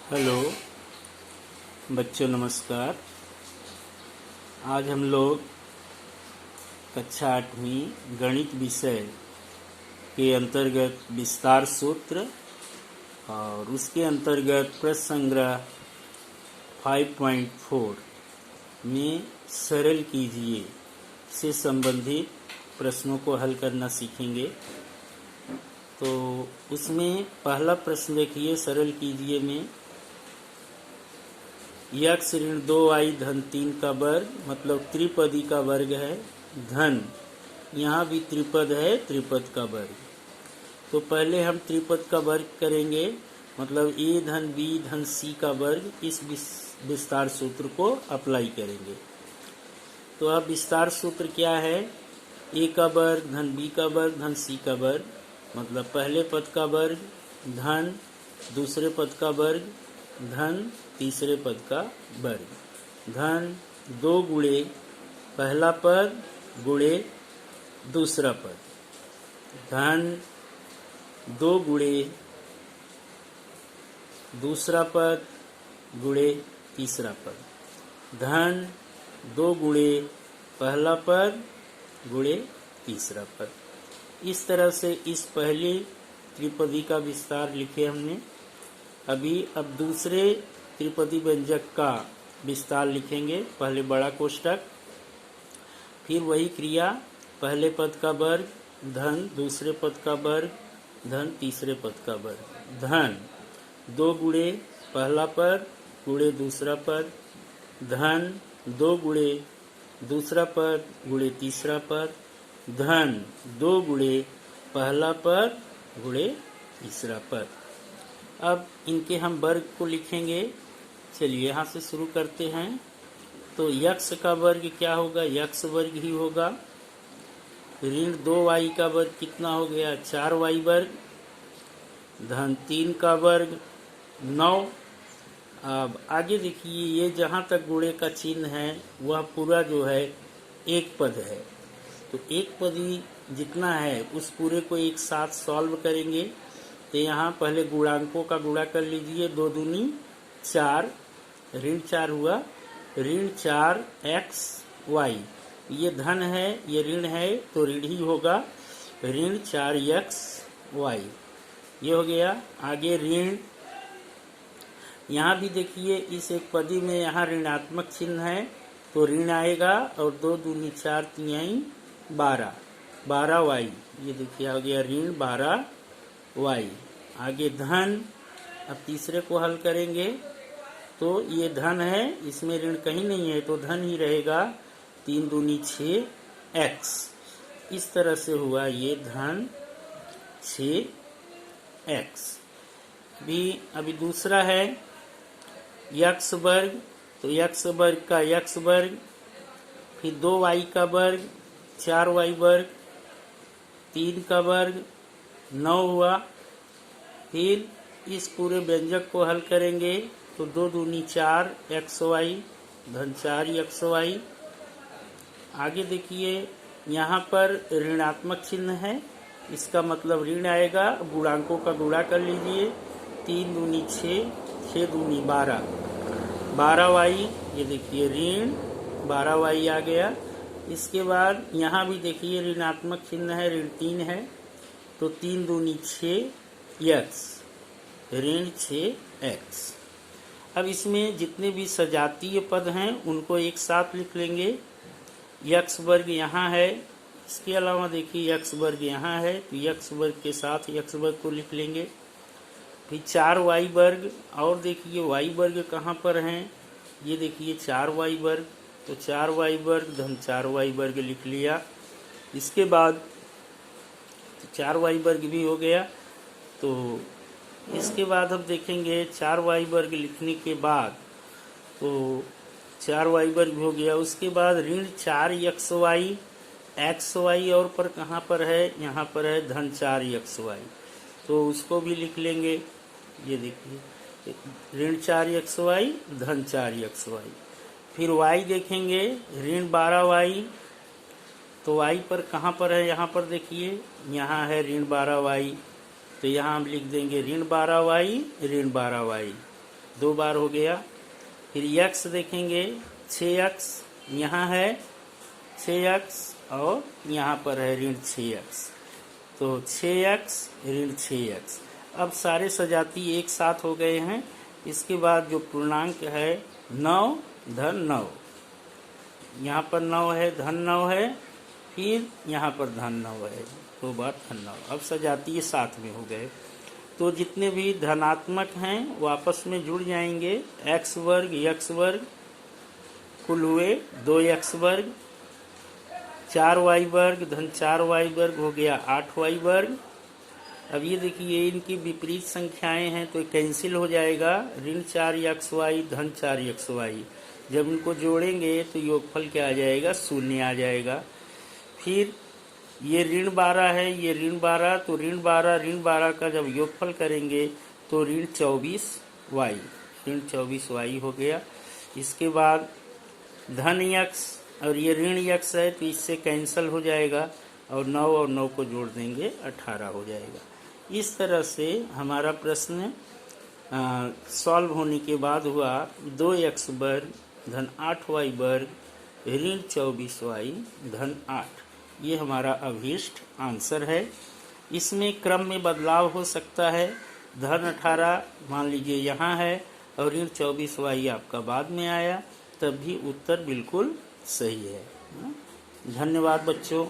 Hello बच्चों, नमस्कार। आज हम लोग कक्षा 8वीं गणित विषय के अंतर्गत विस्तार सूत्र और उसके अंतर्गत प्रश्न संग्रह 5.4 में सरल कीजिए से संबंधित प्रश्नों को हल करना सीखेंगे। तो उसमें पहला प्रश्न देखिए, सरल कीजिए में यक्स ऋण 2y धन 3 का वर्ग, मतलब त्रिपदी का वर्ग है, धन यहाँ भी त्रिपद है, त्रिपद का वर्ग। तो पहले हम त्रिपद का वर्ग करेंगे, मतलब a धन b धन c का वर्ग। इस विस्तार सूत्र को अप्लाई करेंगे। तो अब विस्तार सूत्र क्या है? a का वर्ग धन b का वर्ग धन c का वर्ग, मतलब पहले पद का वर्ग धन दूसरे पद का वर्ग धन तीसरे पद का वर्ग, धन 2 गुणे पहला पद गुणे दूसरा पद, धन 2 गुणे दूसरा पद गुणे तीसरा पद, धन 2 गुणे पहला पद गुणे तीसरा पद। इस तरह से इस पहले त्रिपदी का विस्तार लिखे हमने। अब दूसरे त्रिपदी व्यंजक का विस्तार लिखेंगे। पहले बड़ा कोष्ठक, फिर वही क्रिया, पहले पद का वर्ग धन दूसरे पद का वर्ग धन तीसरे पद का वर्ग, धन 2 गुणे पहला पद गुणे दूसरा पद, धन 2 गुणे दूसरा पद गुणे तीसरा पद, धन 2 गुणे पहला पद गुणे तीसरा पद। अब इनके हम वर्ग को लिखेंगे। चलिए यहाँ से शुरू करते हैं। तो यक्स का वर्ग क्या होगा? यक्स वर्ग ही होगा। ऋण 2y का वर्ग कितना हो गया? 4y वर्ग, धन 3 का वर्ग 9। अब आगे देखिए, ये जहाँ तक गुणे का चिन्ह है वह पूरा जो है एक पद है। तो एक पदी जितना है उस पूरे को एक साथ सॉल्व करेंगे। तो यहाँ पहले गुणांकों का गुणा कर लीजिए। 2 दूनी 4, ऋण 4 हुआ, ऋण 4 x y, ये धन है ये ऋण है तो ऋण ही होगा, ऋण 4 x y, ये हो गया। आगे ऋण, यहाँ भी देखिए इस एक पदी में यहाँ ऋणात्मक चिन्ह है तो ऋण आएगा, और 2 दूनी 4 तिहाई 12, 12y, ये देखिए आ गया ऋण 12y। आगे धन, अब तीसरे को हल करेंगे तो ये धन है, इसमें ऋण कहीं नहीं है तो धन ही रहेगा, 3 दूनी 6 x, इस तरह से हुआ ये धन 6 x। अभी दूसरा है यक्स वर्ग। तो यक्स वर्ग का यक्स वर्ग, फिर 2y का वर्ग, 4y वर्ग, 3 का वर्ग 9 हुआ। फिर इस पूरे व्यंजक को हल करेंगे तो 2 दूनी 4 xy धन 4 xy। आगे देखिए यहाँ पर ऋणात्मक चिन्ह है, इसका मतलब ऋण आएगा। गुणांकों का गुणा कर लीजिए। 3 दूनी 6, 6 दूनी 12, 12y, ये देखिए ऋण 12y आ गया। इसके बाद यहाँ भी देखिए ऋणात्मक चिन्ह है, ऋण 3 है तो 3 दूनी 6 x, ऋण 6 x। अब इसमें जितने भी सजातीय पद हैं उनको एक साथ लिख लेंगे। यक्स वर्ग यहाँ है, इसके अलावा देखिए यक्स वर्ग यहाँ है तो यक्स वर्ग के साथ यक्स वर्ग को लिख लेंगे। फिर 4y वर्ग, और देखिए y वर्ग कहाँ पर हैं? ये देखिए 4y वर्ग, तो 4y वर्ग धन 4y वर्ग लिख लिया। इसके बाद 4y वर्ग भी हो गया। तो इसके बाद हम देखेंगे 4y वर्ग लिखने के बाद, तो 4y वर्ग हो गया। उसके बाद ऋण 4 xy, xy और पर कहाँ पर है? यहाँ पर है धन 4 xy, तो उसको भी लिख लेंगे। ये देखिए ऋण 4 xy धन 4 xy। फिर y देखेंगे, ऋण 12y, तो y पर कहाँ पर है? यहाँ पर देखिए यहाँ है ऋण 12y, तो यहाँ हम लिख देंगे ऋण 12y ऋण 12y 2 बार हो गया। फिर यक्स देखेंगे 6x, यहाँ है 6x और यहाँ पर है ऋण 6x, तो 6x ऋण 6x। अब सारे सजाती एक साथ हो गए हैं। इसके बाद जो पूर्णांक है 9 धन 9, यहाँ पर 9 है धन 9 है, फिर यहाँ पर धन 9 है, 2 बार धन 9। अब सजातीय साथ में हो गए, तो जितने भी धनात्मक हैं वो आपस में जुड़ जाएंगे। x वर्ग x वर्ग कुल हुए 2x वर्ग, 4y वर्ग धन 4y वर्ग हो गया 8y वर्ग। अब ये देखिए इनकी विपरीत संख्याएं हैं तो कैंसिल हो जाएगा, ऋण 4xy धन 4xy। जब इनको जोड़ेंगे तो योगफल क्या आ जाएगा, 0 आ जाएगा। फिर ये ऋण 12 है, ये ऋण 12, तो ऋण 12 का जब योगफल करेंगे तो ऋण 24y, ऋण 24y हो गया। इसके बाद धन x और ये ऋण x है तो इससे कैंसिल हो जाएगा और 9 और 9 को जोड़ देंगे 18 हो जाएगा। इस तरह से हमारा प्रश्न सॉल्व होने के बाद हुआ 2x वर्ग धन 8y वर्ग ऋण 24y धन 8। ये हमारा अभीष्ट आंसर है। इसमें क्रम में बदलाव हो सकता है, धन 18 मान लीजिए यहाँ है और ऋण 24y आपका बाद में आया, तब भी उत्तर बिल्कुल सही है। धन्यवाद बच्चों।